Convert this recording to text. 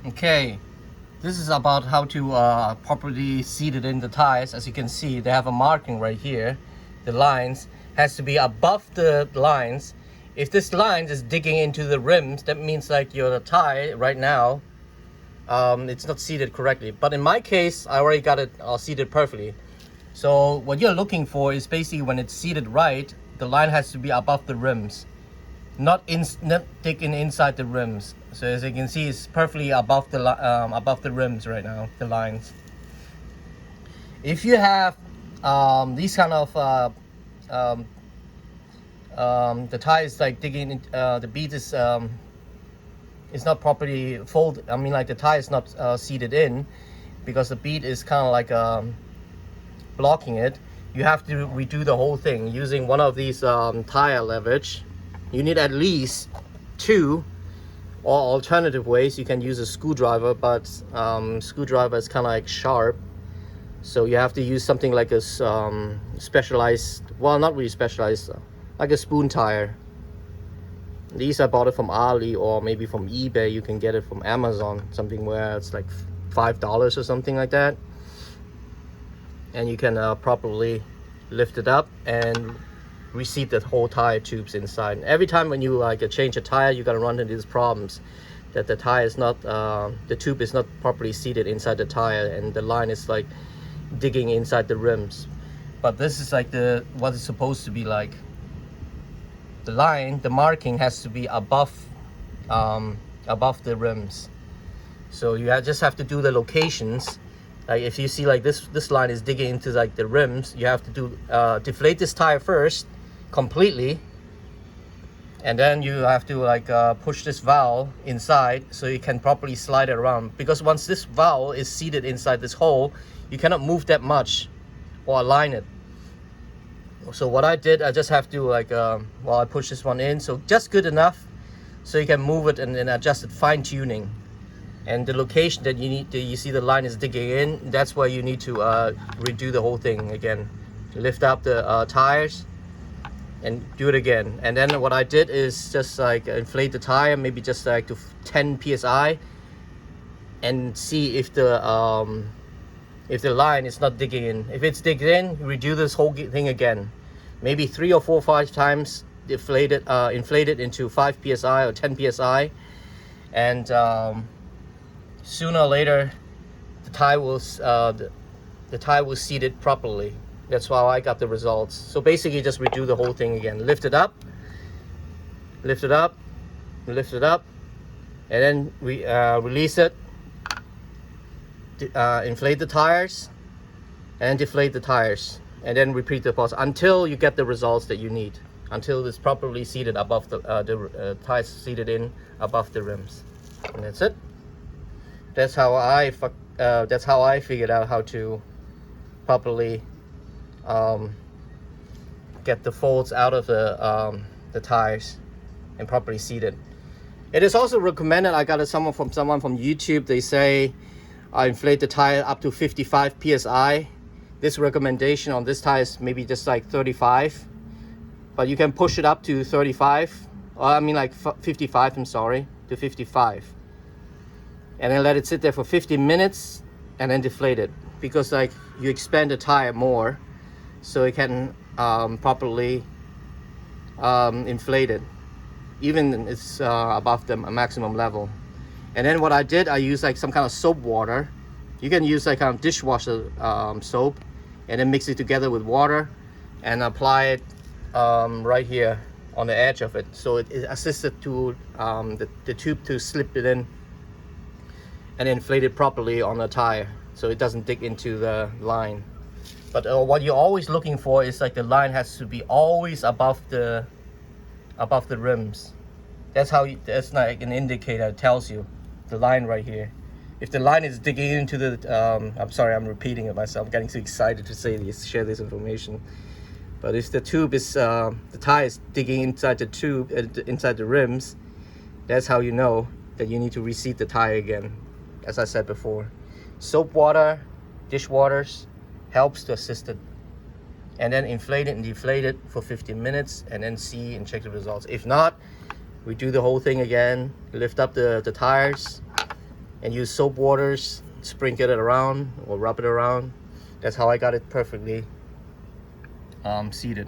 Okay, this is about how to properly seat it in the tires. As you can see, they have a marking right here. The lines has to be above the lines. If this line is digging into the rims, that means like your tire right now, it's not seated correctly. But in my case, I already got it seated perfectly. So what you're looking for is basically when it's seated right, the line has to be above the rims, not digging inside the rims. So as you can see, it's perfectly above the rims right now, the lines. If you have these kind of the tire is like digging in, the bead is not properly folded. I mean, like the tire is not seated in, because the bead is kind of like blocking it. You have to redo the whole thing using one of these tire leverage. You need at least 2, or alternative ways you can use a screwdriver, but screwdriver is kind of like sharp, so you have to use something like a specialized, well, not really specialized, like a spoon tire. These I bought it from Ali, or maybe from eBay. You can get it from Amazon, something where it's like $5 or something like that, and you can properly lift it up and reseat the whole tire tubes inside. And every time when you change a tire, you gotta run into these problems that the tire is not the tube is not properly seated inside the tire, and the line is like digging inside the rims. But this is like what it's supposed to be like. The line, the marking has to be above the rims. So you just have to do the locations. Like if you see like this line is digging into like the rims, you have to do deflate this tire first completely, and then you have to like push this valve inside so you can properly slide it around, because once this valve is seated inside this hole, you cannot move that much or align it. So what I did, I just have to I push this one in, so just good enough so you can move it and then adjust it, fine tuning. And the location that you see the line is digging in, that's where you need to redo the whole thing again. Lift up the tires and do it again. And then what I did is just like inflate the tire, maybe just like to 10 psi, and see if the line is not digging in. If it's digging in, redo this whole thing again, maybe 3 or 4 or 5 times. Inflate it into 5 psi or 10 psi, and sooner or later the tire will seat it properly. That's how I got the results. So basically just redo the whole thing again. Lift it up, lift it up, lift it up, and then release it, inflate the tires and deflate the tires, and then repeat the process until you get the results that you need, until it's properly seated above the tires seated in above the rims. And that's it. That's how I figured out how to properly get the folds out of the tires and properly seated. It is also recommended, I got it from someone from YouTube. They say I inflate the tire up to 55 psi. This recommendation on this tire is maybe just like 35, but you can push it up to 35, or I mean like 55, I'm sorry, to 55. And then let it sit there for 50 minutes and then deflate it, because like you expand the tire more so it can properly inflate it, even it's above the maximum level. And then what I did, I used like some kind of soap water. You can use like kind of dishwasher soap, and then mix it together with water and apply it right here on the edge of it, so it assisted to the tube to slip it in and inflate it properly on the tire so it doesn't dig into the line. But what you're always looking for is like the line has to be always above the rims. That's like an indicator. It tells you the line right here. If the line is digging into the I'm sorry, I'm repeating it myself, I'm getting too excited to say this, share this information. But if the tube is the tire is digging inside the tube, inside the rims, that's how you know that you need to reseat the tire again. As I said before, soap water, dishwaters helps to assist it. And then inflate it and deflate it for 15 minutes, and then see and check the results. If not, we do the whole thing again, lift up the tires and use soap waters, sprinkle it around or rub it around. That's how I got it perfectly seated.